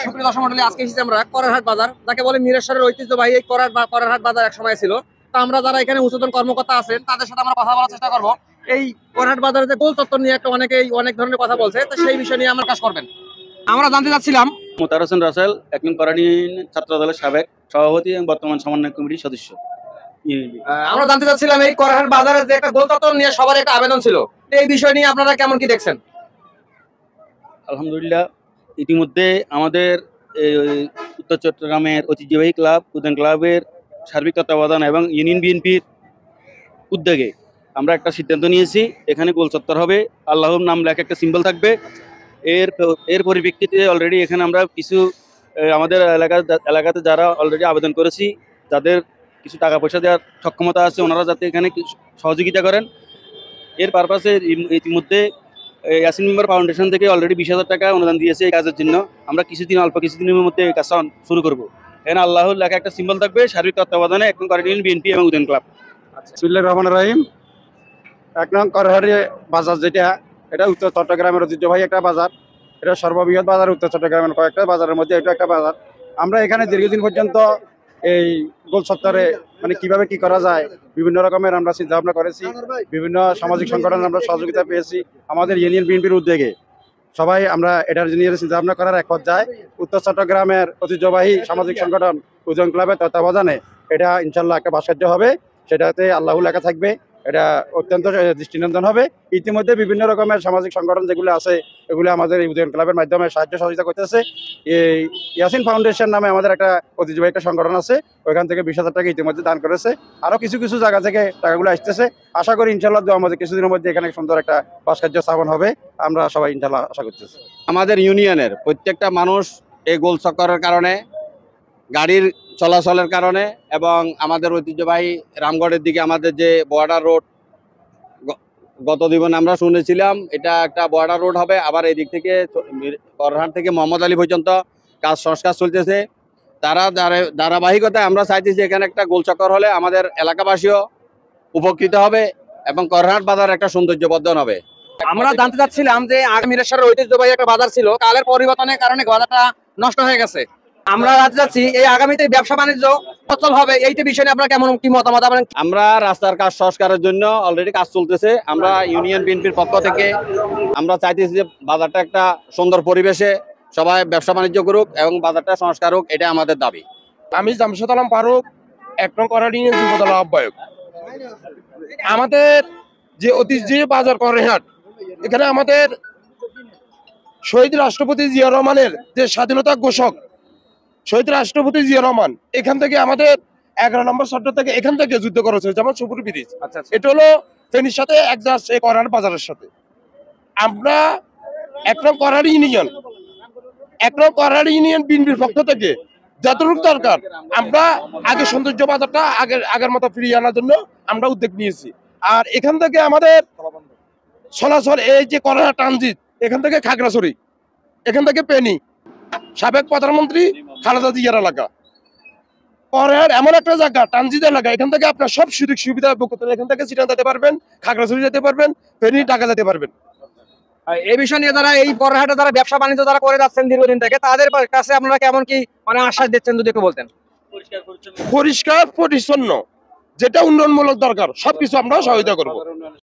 সুপ্রিয় দর্শক মণ্ডলী, আজকে এসেছি আমরা করারহাট বাজার, যাকে বলে মিরেশ্বরের ঐতিহ্যবাহী এই করারহাট বাজার এক সময় ছিল। তো আমরা যারা এখানে উচ্চতন কর্মকর্তা আছেন তাদের সাথে আমরা কথা বলার চেষ্টা করবো। এই করারহাট বাজারে যে গোল চত্বর নিয়ে একটা অনেকেই অনেক ধরনের কথা বলছে, তো সেই বিষয় নিয়ে আমরা কাজ করবেন। আমরা জানতে চাচ্ছিলাম, মোতার হোসেন রাসেল, এক নং করানি ছাত্র দলের সাবেক সভাপতি এবং বর্তমান সমন্বয় কমিটির সদস্য। আমরা জানতে চাচ্ছিলাম এই করারহাট বাজারে যে একটা গোল চত্বর নিয়ে সবার একটা আবেদন ছিল, এই বিষয় নিয়ে আপনারা কেমন কি দেখছেন? আলহামদুলিল্লাহ, ইতিমধ্যে আমাদের এই উত্তর চট্টগ্রামের ঐতিহ্যবাহী ক্লাব উদ্যান ক্লাবের সার্বিক তত্ত্বাবধান এবং ইউনিয়ন বিএনপির উদ্যোগে আমরা একটা সিদ্ধান্ত নিয়েছি, এখানে গোল চত্বর হবে, আল্লাহর নাম লেখা একটা সিম্বল থাকবে। এর পরিপ্রেক্ষিতে অলরেডি এখানে আমরা কিছু আমাদের এলাকাতে যারা অলরেডি আবেদন করেছি, যাদের কিছু টাকা পয়সা দেওয়ার সক্ষমতা আছে, ওনারা যাতে এখানে সহযোগিতা করেন। এর পারপাসে ইতিমধ্যে ইয়াসিন মেম্বার ফাউন্ডেশন থেকে অলরেডি 20,000 টাকা অনুদান দিয়েছে এই কাজের জন্য। আমরা অল্প কিছুদিনের মধ্যে এই কাজটা শুরু করবো। এখানে আল্লাহর লেখা একটা সিম্বল থাকবে, সার্বিক তত্ত্বাবধানে এক নং করারহাট বিএনপি এবং উদ্যান ক্লাব। বিসমিল্লাহির রহমানির রহিম। এক নং করারহাট বাজার যেটা, এটা উত্তর চট্টগ্রামের ঐতিহ্যবাহী একটা বাজার। এটা সর্ববৃহৎ বাজার উত্তর চট্টগ্রামের কয়েকটা বাজারের মধ্যে এটা একটা বাজার। আমরা এখানে দীর্ঘদিন পর্যন্ত এই গোল চত্বরে মানে কিভাবে কি করা যায় বিভিন্ন রকমের আমরা চিন্তা ভাবনা করেছি, বিভিন্ন সামাজিক সংগঠন আমরা সহযোগিতা পেয়েছি। আমাদের ইউনিয়ন বিএনপির উদ্যোগে সবাই আমরা এটার নিয়ে চিন্তা ভাবনা করার এক পর্যায়ে উত্তর চট্টগ্রামের ঐতিহ্যবাহী সামাজিক সংগঠন উদ্যান ক্লাবের তত্ত্বাবধানে এটা ইনশাল্লাহ একটা ভাস্কর্য হবে, সেটাতে আল্লাহু লেখা থাকবে। এটা অত্যন্ত দৃষ্টিনন্দন হবে। ইতিমধ্যে বিভিন্ন রকমের সামাজিক সংগঠন যেগুলো আছে এগুলো আমাদের এই উদয়ন ক্লাবের মাধ্যমে সাহায্য সহযোগিতা করতেছে। এই ইয়াসিন ফাউন্ডেশন নামে আমাদের একটা ঐতিহ্যবাহী একটা সংগঠন আছে, ওইখান থেকে 20,000 টাকা ইতিমধ্যে দান করেছে। আরও কিছু কিছু জায়গা থেকে টাকাগুলো আসতেছে। আশা করি ইনশাল্লাহ আমাদের কিছুদিনের মধ্যে এখানে সুন্দর একটা ভাস্কর্য স্থাপন হবে, আমরা সবাই ইনশাল্লাহ আশা করতেছি। আমাদের ইউনিয়নের প্রত্যেকটা মানুষ এই গোল চক্করের কারণে, গাড়ির চলাচলের কারণে এবং আমাদের ঐতিহ্যবাহী রামগড়ের দিকে আমাদের যে বর্ডার রোড গত জীবনে আমরা শুনেছিলাম এটা একটা বর্ডার রোড হবে, আবার এই দিক থেকে করারহাট থেকে মোহাম্মদ আলী পর্যন্ত সংস্কার চলতেছে। ধারাবাহিকতায় আমরা চাইতেছি এখানে একটা গোল চক্কর হলে আমাদের এলাকাবাসীও উপকৃত হবে এবং করারহাট বাজার একটা সৌন্দর্যবর্ধন হবে। আমরা জানতে চাচ্ছিলাম যে আগে মিরেশ্বরের ঐতিহ্যবাহী একটা বাজার ছিল, কালের পরিবর্তনের কারণে বাজারটা নষ্ট হয়ে গেছে। আমরা জানতে চাচ্ছি এই আগামীতে ব্যবসা বাণিজ্য সচল হবে, এইটা বিষয়ে আপনারা কেমন কি মতামত? আমরা রাস্তার কাজ সংস্কারের জন্য অলরেডি কাজ চলতেছে। আমরা ইউনিয়ন বিএনপির পক্ষ থেকে আমরা চাইতেছি যে বাজারটা একটা সুন্দর পরিবেশে সবাই ব্যবসা বাণিজ্য করুক এবং বাজারটা সংস্কার হোক, এটা আমাদের দাবি। আমি জামশেদ আলম ফারুক, এক নং করারহাট ইউনিয়ন যুবদল আহ্বায়ক। আমাদের যে ঐতিহ্যবাহী বাজার করারহাট, এখানে আমাদের শহীদ রাষ্ট্রপতি জিয়া রহমানের যে স্বাধীনতা ঘোষক শহীদ রাষ্ট্রপতি জিয়া রহমান, এখান থেকে আমাদের 11 নম্বর সেক্টর থেকে এখান থেকে যুদ্ধ করেছে, যেমন সুপুর ব্রিজ। এটা হলো ফেনীর সাথে একজাস্ট এই করারহাট বাজারের সাথে। আমরা এক নং করারহাট ইউনিয়ন বিএনপির পক্ষ থেকে যতটুকু দরকার আমরা আগে সৌন্দর্য বাজারটা আগের মতো ফিরিয়ে আনার জন্য আমরা উদ্যোগ নিয়েছি। আর এখান থেকে আমাদের চলাচল এই যে করারহাট ট্রানজিট, এখান থেকে খাগড়াছড়ি, এখান থেকে পেনি, সাবেক প্রধানমন্ত্রী খালেদা জিয়ার এলাকা, করারহাট এমন একটা জায়গা ট্রানজিট এলাকা, এখান থেকে আপনার সব সুযোগ সুবিধা ভোগ করতে, এখান থেকে চিটাগাং যেতে পারবেন, খাগড়াছড়ি যেতে পারবেন, ফেনী, ঢাকা যেতে পারবেন। এই বিষয় নিয়ে যারা এই করারহাটে যারা ব্যবসা বাণিজ্য যারা করে যাচ্ছেন দীর্ঘদিন থেকে, তাদের কাছে আপনারা কেমন কি মানে আশ্বাস দিচ্ছেন যদি একটু বলতেন? পরিষ্কার পরিচ্ছন্ন, যেটা উন্নয়নমূলক দরকার সবকিছু আমরা সহায়তা করবো।